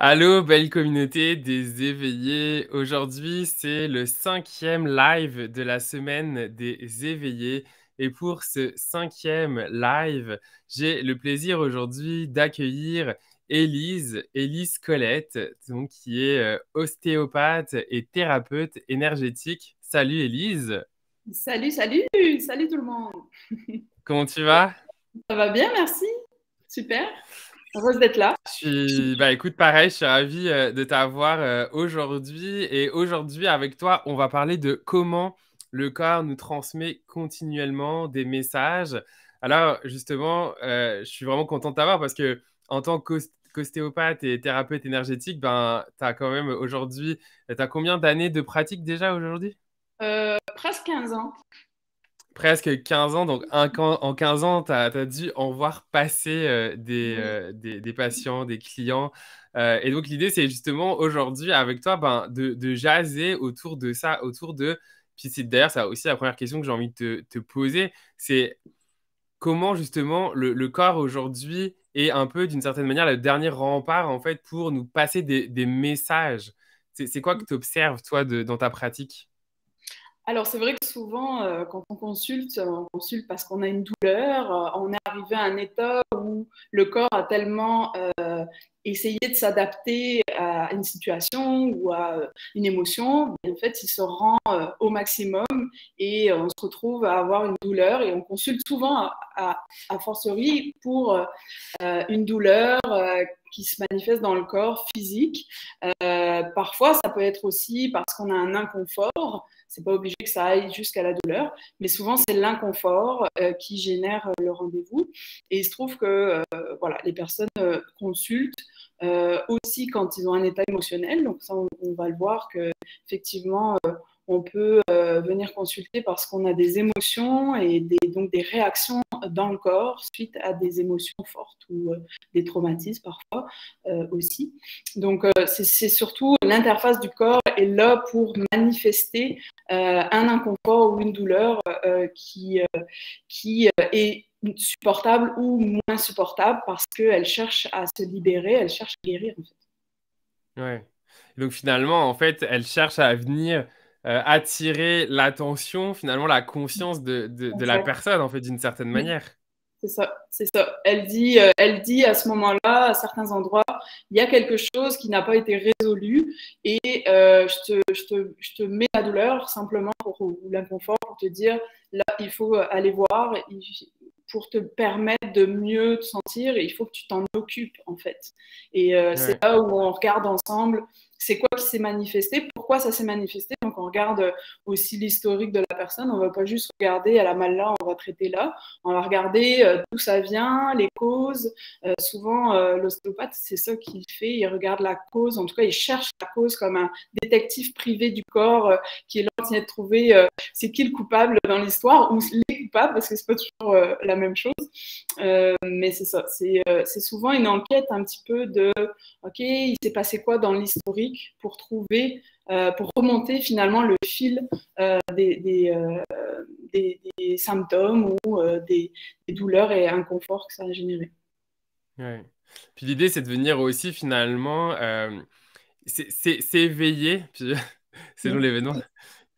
Allô, belle communauté des éveillés. Aujourd'hui, c'est le cinquième live de la semaine des éveillés. Et pour ce cinquième live, j'ai le plaisir aujourd'hui d'accueillir Élise Colette, donc, qui est ostéopathe et thérapeute énergétique. Salut Élise, Salut, salut, salut tout le monde. comment tu vas? Ça va bien, merci. Super. Heureuse d'être là. Bah écoute, pareil, je suis ravi de t'avoir aujourd'hui. Et aujourd'hui, avec toi, on va parler de comment le corps nous transmet continuellement des messages. Alors, justement, je suis vraiment content de t'avoir parce que en tant qu'ostéopathe et thérapeute énergétique, ben, tu as quand même aujourd'hui, tu as combien d'années de pratique déjà aujourd'hui? Presque 15 ans. Presque 15 ans, donc en 15 ans, tu as dû en voir passer Oui. des patients, des clients. Et donc l'idée, c'est justement aujourd'hui avec toi ben, de jaser autour de ça, autour de... Puis c'est d'ailleurs, ça aussi la première question que j'ai envie de te poser, c'est comment justement le corps aujourd'hui est un peu d'une certaine manière le dernier rempart en fait pour nous passer des messages. C'est quoi que tu observes toi dans ta pratique? Alors, c'est vrai que souvent, quand on consulte parce qu'on a une douleur. On est arrivé à un état où le corps a tellement essayé de s'adapter à une situation ou à une émotion. En fait, il se rend au maximum et on se retrouve à avoir une douleur. Et on consulte souvent, à fortiori, pour une douleur qui se manifeste dans le corps physique. Parfois, ça peut être aussi parce qu'on a un inconfort. C'est pas obligé que ça aille jusqu'à la douleur, mais souvent c'est l'inconfort qui génère le rendez-vous. Et il se trouve que voilà, les personnes consultent aussi quand ils ont un état émotionnel. Donc ça, on va le voir que effectivement, on peut venir consulter parce qu'on a des émotions et donc des réactions dans le corps suite à des émotions fortes ou des traumatismes parfois aussi. Donc c'est surtout l'interface du corps est là pour manifester un inconfort ou une douleur qui est supportable ou moins supportable parce qu'elle cherche à se libérer, elle cherche à guérir en fait. Ouais. Donc finalement, en fait, elle cherche à venir attirer l'attention, finalement la conscience de la Exact. personne, en fait, d'une certaine Oui. manière. C'est ça, c'est ça. Elle dit à ce moment-là, à certains endroits, il y a quelque chose qui n'a pas été résolu et je te mets la douleur simplement ou l'inconfort pour te dire, là, il faut aller voir pour te permettre de mieux te sentir et il faut que tu t'en occupes en fait. Et c'est Ouais. là où on regarde ensemble, c'est quoi qui s'est manifesté, pourquoi ça s'est manifesté. Donc on regarde aussi l'historique de la personne, on ne va pas juste regarder, elle a mal là, on va traiter là. On va regarder d'où ça vient, les causes. Souvent, l'ostéopathe, c'est ça qu'il fait. Il regarde la cause. En tout cas, il cherche la cause comme un détective privé du corps qui est là en train de trouver c'est qui le coupable dans l'histoire ou les coupables, parce que c'est pas toujours la même chose. Mais c'est ça. C'est souvent une enquête un petit peu de OK, il s'est passé quoi dans l'historique pour trouver, pour remonter finalement le fil des symptômes ou des douleurs et inconforts que ça a généré. Ouais. Puis l'idée, c'est de venir aussi, finalement, s'éveiller, puis selon Oui. l'événement,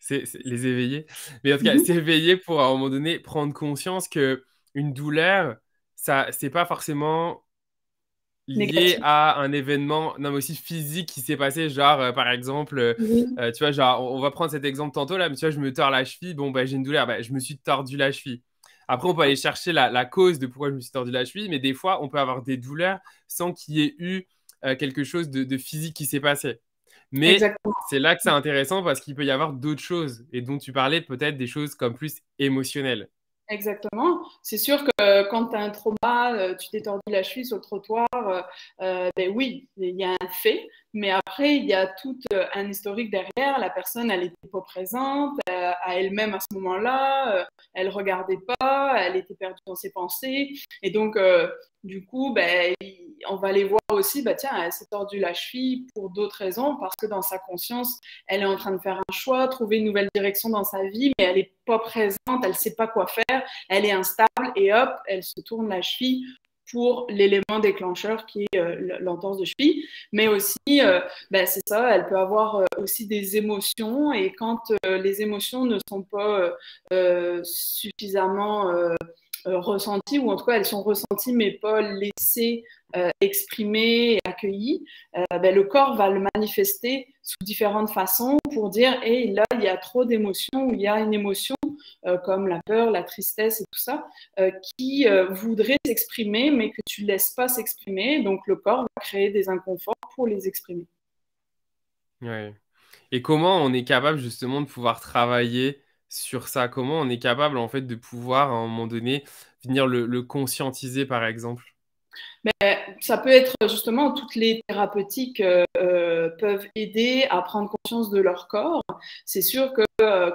c'est les éveiller. Mais en tout cas, s'éveiller pour, à un moment donné, prendre conscience que une douleur, ça, c'est pas forcément lié Négatif. à un événement, non, mais aussi physique qui s'est passé, genre, par exemple, Oui. tu vois, genre, on va prendre cet exemple tantôt, là, mais tu vois, je me tords la cheville, bon, bah, j'ai une douleur, bah, je me suis tordu la cheville. Après, on peut aller chercher la cause de pourquoi je me suis tordu la cheville, mais des fois, on peut avoir des douleurs sans qu'il y ait eu quelque chose de physique qui s'est passé. Mais Exactement. c'est là que c'est intéressant parce qu'il peut y avoir d'autres choses, et dont tu parlais peut-être des choses comme plus émotionnelles. Exactement. C'est sûr que quand tu as un trauma, tu t'es tordu la cheville sur le trottoir, ben oui, il y a un fait, mais après, il y a tout un historique derrière. La personne, elle n'était pas présente à elle-même à ce moment-là, elle regardait pas, elle était perdue dans ses pensées. Et donc, du coup, ben, on va aller voir aussi, bah, tiens, elle s'est tordue la cheville pour d'autres raisons, parce que dans sa conscience, elle est en train de faire un choix, trouver une nouvelle direction dans sa vie, mais elle n'est pas présente, elle ne sait pas quoi faire, elle est instable et hop, elle se tourne la cheville pour l'élément déclencheur qui est l'entorse de cheville. Mais aussi, c'est ça, elle peut avoir aussi des émotions. Et quand les émotions ne sont pas suffisamment ressenties, ou en tout cas elles sont ressenties mais pas laissées exprimer et accueilli, le corps va le manifester sous différentes façons pour dire hey, là il y a trop d'émotions, ou il y a une émotion comme la peur, la tristesse et tout ça qui voudrait s'exprimer mais que tu ne laisses pas s'exprimer, donc le corps va créer des inconforts pour les exprimer. Ouais. Et comment on est capable justement de pouvoir travailler sur ça? Comment on est capable en fait de pouvoir à un moment donné venir le conscientiser par exemple? Mais ça peut être justement, toutes les thérapeutiques peuvent aider à prendre conscience de leur corps. C'est sûr que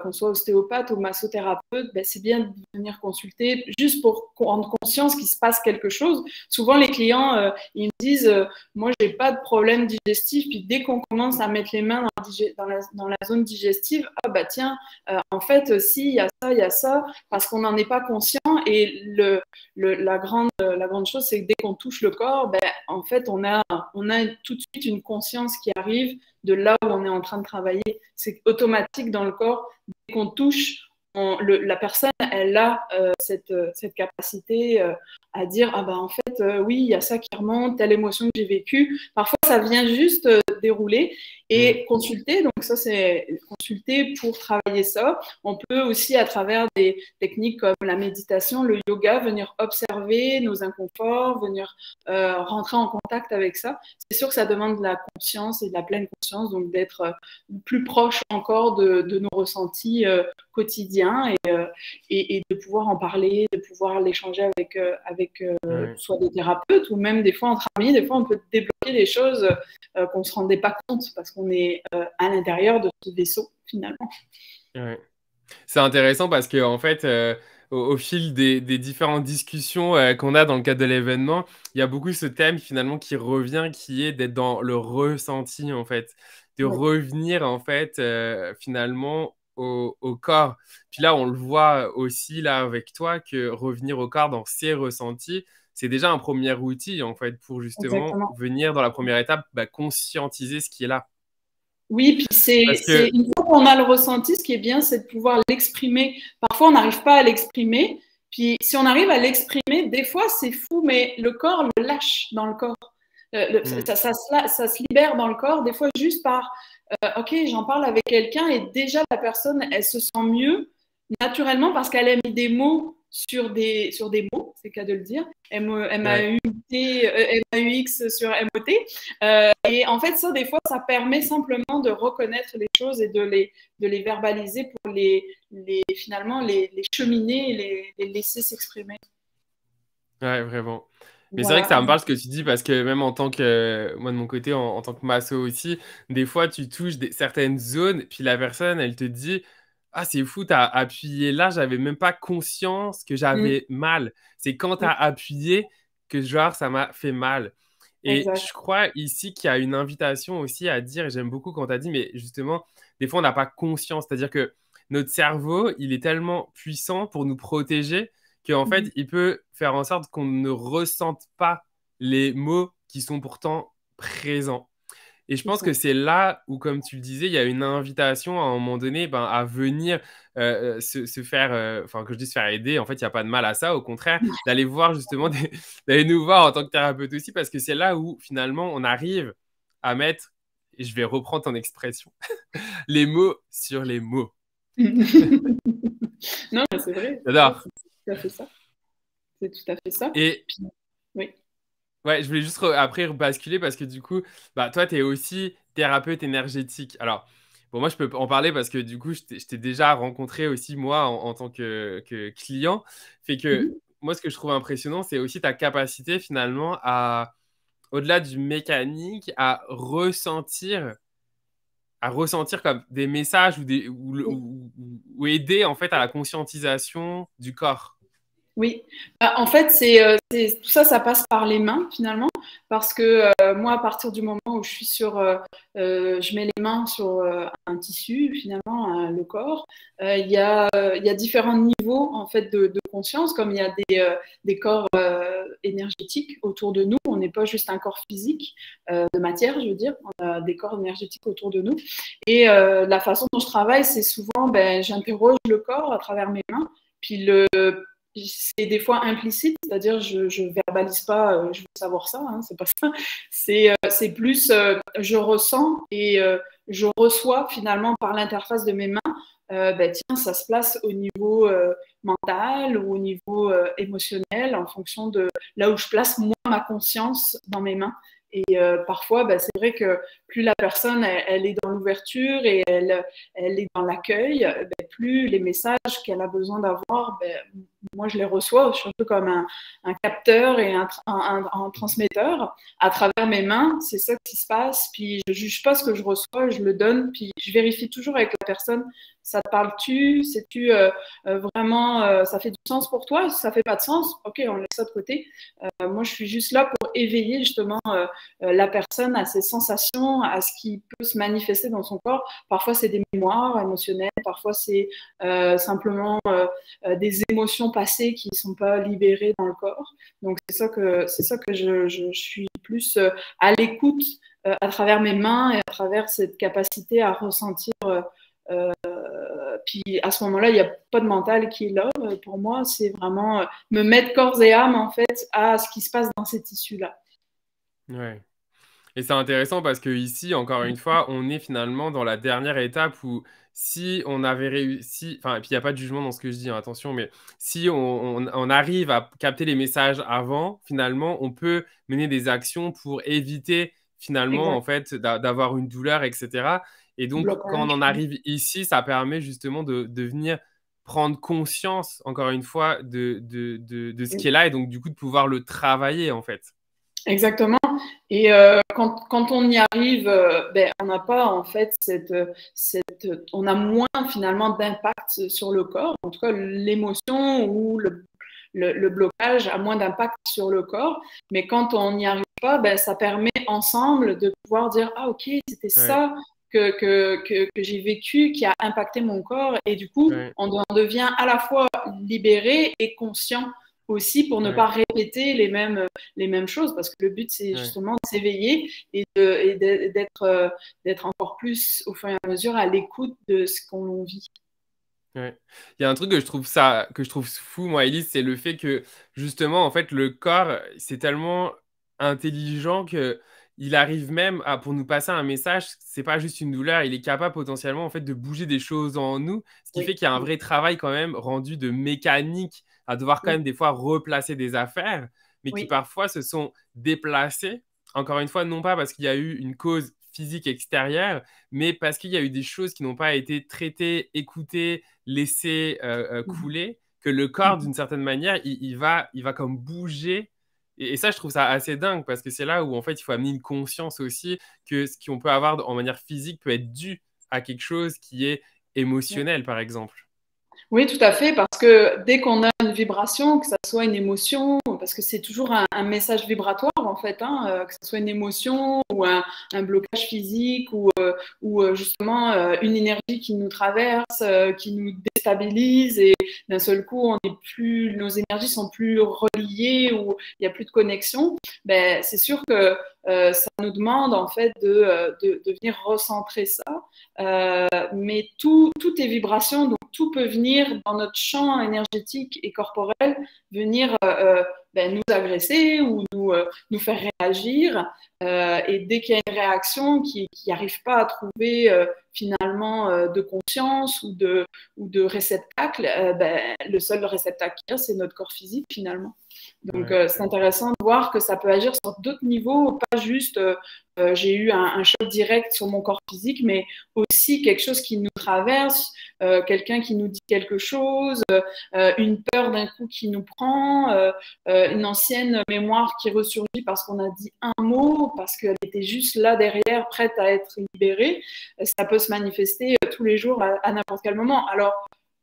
qu'on soit ostéopathe ou massothérapeute, c'est bien de venir consulter juste pour prendre conscience qu'il se passe quelque chose. Souvent, les clients, ils me disent moi, j'ai pas de problème digestif. Puis dès qu'on commence à mettre les mains dans la zone digestive, ah tiens, en fait, si, il y a ça, parce qu'on n'en est pas conscient. Et la grande chose, c'est que dès qu'on touche le corps, en fait, on a tout de suite une conscience qui arrive de là où on est en train de travailler. C'est automatique dans le corps. Dès qu'on touche, la personne, elle a cette capacité à dire en fait, oui, il y a ça qui remonte, telle émotion que j'ai vécue. Parfois, ça vient juste dérouler et consulter. Donc, ça, c'est consulter pour travailler ça. On peut aussi, à travers des techniques comme la méditation, le yoga, venir observer nos inconforts, venir rentrer en contact avec ça. C'est sûr que ça demande de la conscience et de la pleine conscience, donc d'être plus proche encore de nos ressentis quotidiens et de pouvoir en parler, de pouvoir l'échanger avec soit des thérapeutes ou même des fois entre amis. Des fois, on peut débloquer des choses qu'on ne se rendait pas compte parce qu'on est à l'intérieur de ce vaisseau finalement. Ouais. C'est intéressant parce que en fait, au fil des différentes discussions qu'on a dans le cadre de l'événement, il y a beaucoup ce thème finalement qui revient, qui est d'être dans le ressenti en fait, de revenir en fait finalement au corps. Puis là, on le voit aussi là avec toi que revenir au corps dans ses ressentis, c'est déjà un premier outil en fait pour justement Exactement. venir dans la première étape, conscientiser ce qui est là. Oui, puis c'est une fois qu'on a le ressenti, ce qui est bien, c'est de pouvoir l'exprimer. Parfois, on n'arrive pas à l'exprimer. Puis, si on arrive à l'exprimer, des fois, c'est fou, mais le corps le lâche dans le corps. Ça se libère dans le corps, des fois, juste par OK, j'en parle avec quelqu'un et déjà, la personne, elle se sent mieux naturellement parce qu'elle a mis des mots sur des mots, c'est le cas de le dire, MAUX sur MOT. Et en fait, ça, des fois, ça permet simplement de reconnaître les choses et de les verbaliser pour finalement les cheminer et les laisser s'exprimer. Ouais, vraiment. Mais Voilà. c'est vrai que ça me parle ce que tu dis parce que même en tant que, moi de mon côté, en tant que masso aussi, des fois tu touches certaines zones, puis la personne, elle te dit, ah c'est fou, t'as appuyé là, j'avais même pas conscience que j'avais mal. C'est quand t'as appuyé que genre ça m'a fait mal. Et Exact. je crois ici qu'il y a une invitation aussi à dire, et j'aime beaucoup quand t'as dit, mais justement, des fois on n'a pas conscience, c'est-à-dire que notre cerveau, il est tellement puissant pour nous protéger qu'en fait, il peut faire en sorte qu'on ne ressente pas les mots qui sont pourtant présents. Et je pense que c'est là où, comme tu le disais, il y a une invitation à un moment donné à venir se faire, enfin, que je dis se faire aider, en fait, il n'y a pas de mal à ça, au contraire, d'aller voir justement, d'aller nous voir en tant que thérapeute aussi, parce que c'est là où finalement on arrive à mettre, et je vais reprendre ton expression, les mots sur les mots. Non, mais c'est vrai. J'adore. C'est tout à fait ça. C'est tout à fait ça. Et oui. ouais, je voulais juste après basculer parce que du coup, toi, tu es aussi thérapeute énergétique. Alors, bon, moi, je peux en parler parce que du coup, je t'ai déjà rencontré aussi, moi, en tant que client. Fait que moi, ce que je trouve impressionnant, c'est aussi ta capacité finalement à, au-delà du mécanique, à ressentir comme des messages ou aider en fait à la conscientisation du corps. Oui, en fait, tout ça, ça passe par les mains finalement, parce que moi, à partir du moment où je suis je mets les mains sur un tissu, finalement, le corps, il y a différents niveaux en fait de conscience, comme il y a des corps énergétiques autour de nous. On n'est pas juste un corps physique de matière, je veux dire, on a des corps énergétiques autour de nous. Et la façon dont je travaille, c'est souvent, j'interroge le corps à travers mes mains, puis c'est des fois implicite, c'est-à-dire je verbalise pas, je veux savoir ça, hein, c'est pas ça. C'est plus, je ressens et je reçois finalement par l'interface de mes mains. Tiens, ça se place au niveau mental ou au niveau émotionnel en fonction de là où je place moi ma conscience dans mes mains. Et parfois, c'est vrai que plus la personne elle est dans l'ouverture et elle est dans l'accueil, plus les messages qu'elle a besoin d'avoir, moi je les reçois. Je suis un peu comme un capteur et un transmetteur à travers mes mains. C'est ça qui se passe. Puis je juge pas ce que je reçois, je le donne. Puis je vérifie toujours avec la personne. Ça te parle-tu? Sais-tu vraiment, ça fait du sens pour toi? Si ça fait pas de sens, ok, on laisse ça de côté. Moi, je suis juste là pour éveiller justement la personne à ses sensations, à ce qui peut se manifester dans son corps. Parfois, c'est des mémoires émotionnelles, parfois, c'est simplement des émotions passées qui ne sont pas libérées dans le corps. Donc, c'est ça que je suis plus à l'écoute à travers mes mains et à travers cette capacité à ressentir. Puis à ce moment-là, il n'y a pas de mental qui est là. Pour moi, c'est vraiment me mettre corps et âme en fait à ce qui se passe dans ces tissus-là. Ouais. Et c'est intéressant parce que ici, encore une fois, on est finalement dans la dernière étape où si on avait réussi, enfin, et puis il n'y a pas de jugement dans ce que je dis, hein, attention, mais si on arrive à capter les messages avant, finalement, on peut mener des actions pour éviter finalement, en Exact. fait, d'avoir une douleur, etc. Et donc, quand on Blocage. en arrive ici, ça permet justement de venir prendre conscience, encore une fois, de ce qui est là et donc, du coup, de pouvoir le travailler, en fait. Exactement. Et quand on y arrive, on n'a pas en fait on a moins finalement d'impact sur le corps. En tout cas, l'émotion ou le blocage a moins d'impact sur le corps. Mais quand on n'y arrive pas, ça permet ensemble de pouvoir dire ah ok, c'était Ouais, ça que j'ai vécu qui a impacté mon corps. Et du coup, ouais, on devient à la fois libéré et conscient aussi pour ne ouais, pas répéter les mêmes choses, parce que le but, c'est ouais. justement de s'éveiller et d'être encore plus, au fur et à mesure, à l'écoute de ce qu'on vit. Ouais. Il y a un truc que je trouve fou, moi, Elise, c'est le fait que, justement, en fait, le corps, c'est tellement intelligent que il arrive même à, pour nous passer un message, c'est pas juste une douleur, il est capable potentiellement, en fait, de bouger des choses en nous, ce qui Oui, fait qu'il y a un vrai travail quand même rendu de mécanique, à devoir quand oui, même des fois replacer des affaires, mais qui oui, parfois se sont déplacées, encore une fois, non pas parce qu'il y a eu une cause physique extérieure, mais parce qu'il y a eu des choses qui n'ont pas été traitées, écoutées, laisser couler, que le corps, d'une certaine manière, il va comme bouger. Et ça, je trouve ça assez dingue parce que c'est là où, en fait, il faut amener une conscience aussi que ce qu'on peut avoir en manière physique peut être dû à quelque chose qui est oui. émotionnel, par exemple. Oui, tout à fait, parce que dès qu'on a une vibration, que ça soit une émotion, parce que c'est toujours un message vibratoire en fait, hein, que ce soit une émotion ou un blocage physique ou justement une énergie qui nous traverse, qui nous déstabilise et d'un seul coup, nos énergies sont plus reliées ou il n'y a plus de connexion. C'est sûr que ça nous demande en fait de venir recentrer ça. Mais tout est vibration, donc tout peut venir dans notre champ énergétique et corporel, venir nous agresser ou nous faire réagir. Et dès qu'il y a une réaction qui n'arrive pas à trouver finalement de conscience ou de réceptacle, le seul réceptacle qu'il y a, c'est notre corps physique finalement. Donc Ouais. c'est intéressant de voir que ça peut agir sur d'autres niveaux, pas juste j'ai eu un choc direct sur mon corps physique, mais aussi quelque chose qui nous traverse, quelqu'un qui nous dit quelque chose, une peur d'un coup qui nous prend, une ancienne mémoire qui ressurgit parce qu'on a dit un mot, parce qu'elle était juste là derrière, prête à être libérée. Ça peut se manifester tous les jours à n'importe quel moment. Alors,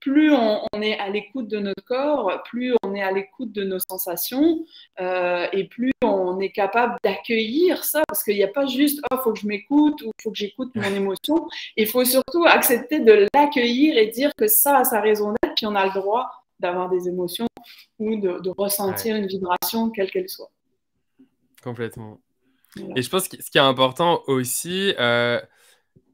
plus on est à l'écoute de notre corps, plus on est à l'écoute de nos sensations et plus on est capable d'accueillir ça, parce qu'il n'y a pas juste « oh, faut que je m'écoute » ou « faut que j'écoute mon émotion ». Il faut surtout accepter de l'accueillir et dire que ça a sa raison d'être, puis on a le droit d'avoir des émotions ou de ressentir une vibration, quelle qu'elle soit. Complètement. Voilà. Et je pense que ce qui est important aussi,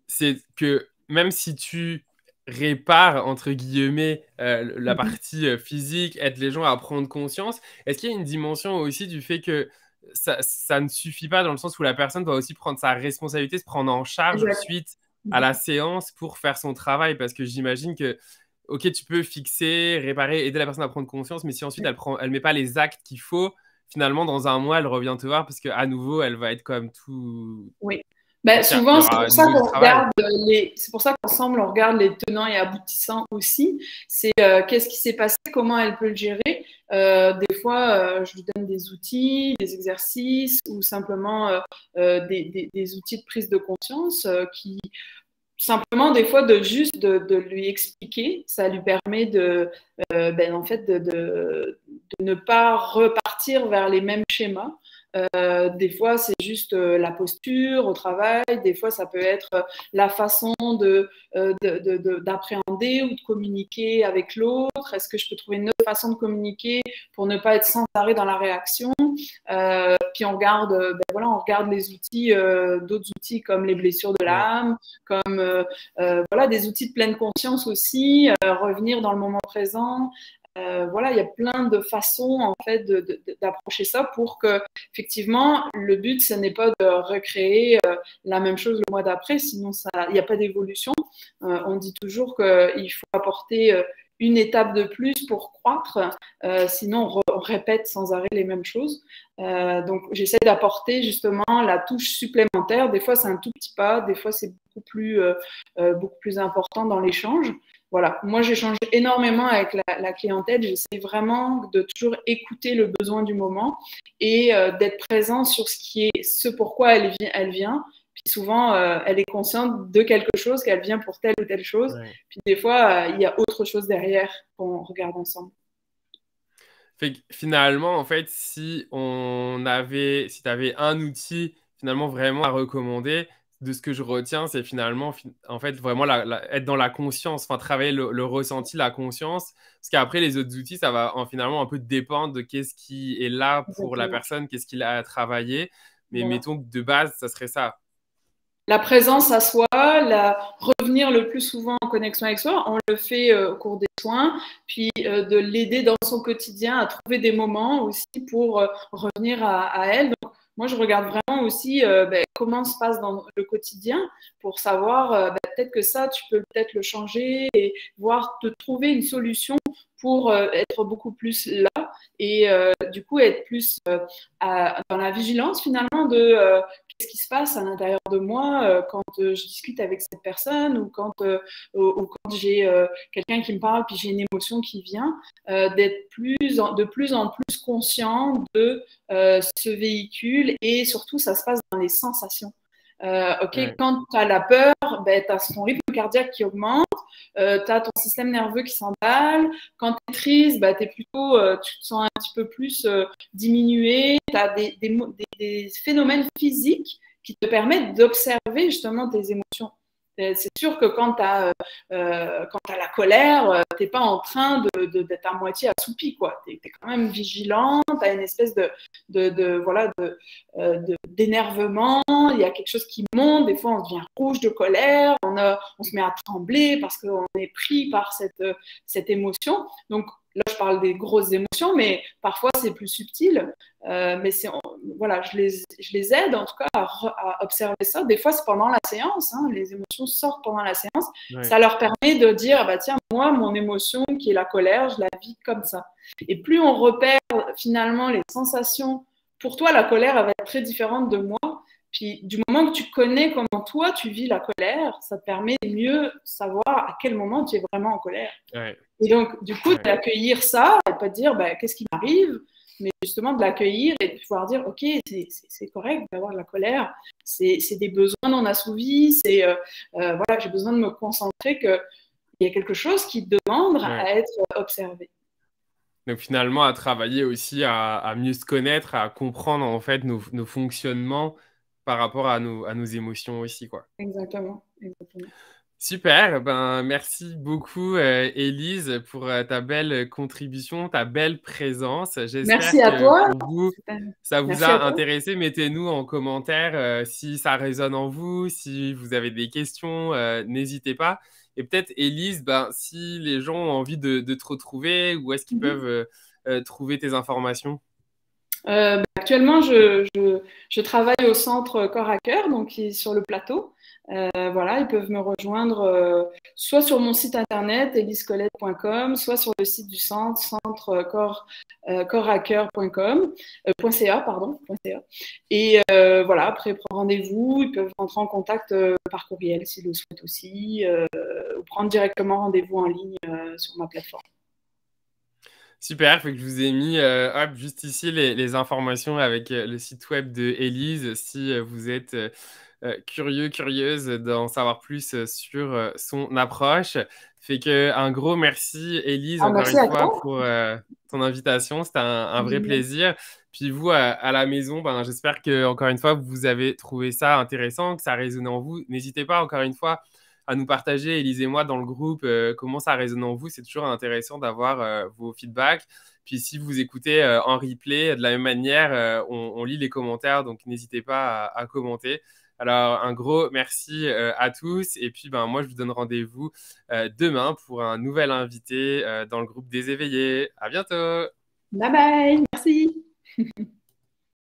c'est que même si tu répares, entre guillemets, la partie physique, aide les gens à prendre conscience, est-ce qu'il y a une dimension aussi du fait que ça ne suffit pas dans le sens où la personne doit aussi prendre sa responsabilité, se prendre en charge Exact. suite à la séance pour faire son travail? Parce que j'imagine que, ok, tu peux fixer, réparer, aider la personne à prendre conscience, mais si ensuite elle met pas les actes qu'il faut, finalement, dans un mois, elle revient te voir parce qu'à nouveau, elle va être comme tout... Oui. Ben, Il y souvent, c'est aura pour à ça nouveau du qu'on travail. regarde c'est pour ça qu'ensemble, on regarde les tenants et aboutissants aussi. C'est qu'est-ce qui s'est passé, comment elle peut le gérer. Des fois, je lui donne des outils, des exercices ou simplement des outils de prise de conscience qui, simplement, des fois, de lui expliquer, ça lui permet en fait, de ne pas repartir vers les mêmes schémas. Des fois, c'est juste la posture au travail. Des fois, ça peut être la façon d'appréhender ou de communiquer avec l'autre. Est-ce que je peux trouver une autre façon de communiquer pour ne pas être sans arrêt dans la réaction? Puis on regarde les outils, d'autres outils comme les blessures de l'âme, comme des outils de pleine conscience aussi, revenir dans le moment présent. Il y a plein de façons en fait d'approcher ça pour que effectivement le but ce n'est pas de recréer la même chose le mois d'après, sinon il n'y a pas d'évolution. On dit toujours qu'il faut apporter une étape de plus pour croître, sinon on répète sans arrêt les mêmes choses. Donc j'essaie d'apporter justement la touche supplémentaire. Des fois c'est un tout petit pas, des fois c'est beaucoup plus important dans l'échange. Voilà, moi j'échange énormément avec la clientèle, j'essaie vraiment de toujours écouter le besoin du moment et d'être présent sur ce pourquoi elle vient. Puis souvent, elle est consciente de quelque chose, qu'elle vient pour telle ou telle chose. Ouais. Puis des fois, il y a autre chose derrière qu'on regarde ensemble. Fait que finalement, en fait, si tu avais un outil finalement vraiment à recommander, de ce que je retiens, c'est finalement, en fait, vraiment être dans la conscience, enfin, travailler le ressenti, la conscience. Parce qu'après, les autres outils, ça va finalement un peu dépendre de qu'est-ce qui est là pour la personne, qu'est-ce qu'il a à travailler. Mais mettons que de base, ça serait ça. La présence à soi, revenir le plus souvent en connexion avec soi, on le fait au cours des soins, puis de l'aider dans son quotidien à trouver des moments aussi pour revenir à elle. Donc, moi, je regarde vraiment aussi comment se passe dans le quotidien pour savoir peut-être que ça, tu peux peut-être le changer et voir te trouver une solution pour être beaucoup plus là et du coup être plus dans la vigilance finalement de qu'est-ce qui se passe à l'intérieur de moi quand je discute avec cette personne ou quand j'ai quelqu'un qui me parle puis j'ai une émotion qui vient, d'être de plus en plus conscient de ce véhicule et surtout ça se passe dans les sensations. Quand tu as la peur, tu as ton rythme cardiaque qui augmente, tu as ton système nerveux qui s'emballe. Quand tu es triste, tu te sens un petit peu plus diminué. Tu as des phénomènes physiques qui te permettent d'observer justement tes émotions. C'est sûr que quand tu as la colère, tu n'es pas en train d'être à moitié assoupi, quoi. Tu es quand même vigilant, tu as une espèce d'énervement, il y a quelque chose qui monte, des fois on devient rouge de colère, on se met à trembler parce qu'on est pris par cette émotion. Donc là, je parle des grosses émotions, mais parfois c'est plus subtil. Mais je les aide en tout cas à observer ça. Des fois, c'est pendant la séance. Les émotions sortent pendant la séance. Ouais. Ça leur permet de dire, tiens, moi, mon émotion qui est la colère, je la vis comme ça. Et plus on repère finalement les sensations, pour toi, la colère elle va être très différente de moi. Puis du moment que tu connais comment toi, tu vis la colère, ça te permet de mieux savoir à quel moment tu es vraiment en colère. Ouais. Et donc, du coup, d'accueillir ça et pas te dire, qu'est-ce qui m'arrive, mais justement de l'accueillir et de pouvoir dire, OK, c'est correct d'avoir de la colère, c'est des besoins non assouvis, j'ai besoin de me concentrer que il y a quelque chose qui demande Ouais. à être observé. Donc finalement, à travailler aussi à mieux se connaître, à comprendre en fait nos fonctionnements par rapport à nos émotions aussi, quoi. Exactement, exactement. Super, ben merci beaucoup Élise pour ta belle contribution, ta belle présence. Merci J'espère à que toi. pour vous, ça vous Merci à a toi. intéressé. Mettez-nous en commentaire si ça résonne en vous, si vous avez des questions, n'hésitez pas. Et peut-être Élise, ben, si les gens ont envie de te retrouver, où est-ce qu'ils peuvent trouver tes informations? Actuellement, je travaille au centre Corps à Cœur, donc qui est sur le plateau. Voilà, ils peuvent me rejoindre soit sur mon site internet eliscolette.com, soit sur le site du centre, corpsacœur.com, .ca, pardon, .ca. Et voilà, après, prendre rendez-vous, ils peuvent rentrer en contact par courriel s'ils le souhaitent aussi, ou prendre directement rendez-vous en ligne sur ma plateforme. Super, fait que je vous ai mis hop, juste ici les informations avec le site web de Élise si vous êtes curieux, curieuse d'en savoir plus sur son approche. Fait que un gros merci Élise Ah, encore merci une à fois toi. pour ton invitation, c'était un vrai plaisir. Puis vous à la maison, ben, j'espère que encore une fois vous avez trouvé ça intéressant, que ça a résonné en vous. N'hésitez pas encore une fois à nous partager, Élise et moi, dans le groupe, comment ça résonne en vous. C'est toujours intéressant d'avoir vos feedbacks. Puis si vous écoutez en replay, de la même manière, on lit les commentaires, donc n'hésitez pas à commenter. Alors, un gros merci à tous. Et puis, ben, moi, je vous donne rendez-vous demain pour un nouvel invité dans le groupe des éveillés. À bientôt! Bye bye, merci.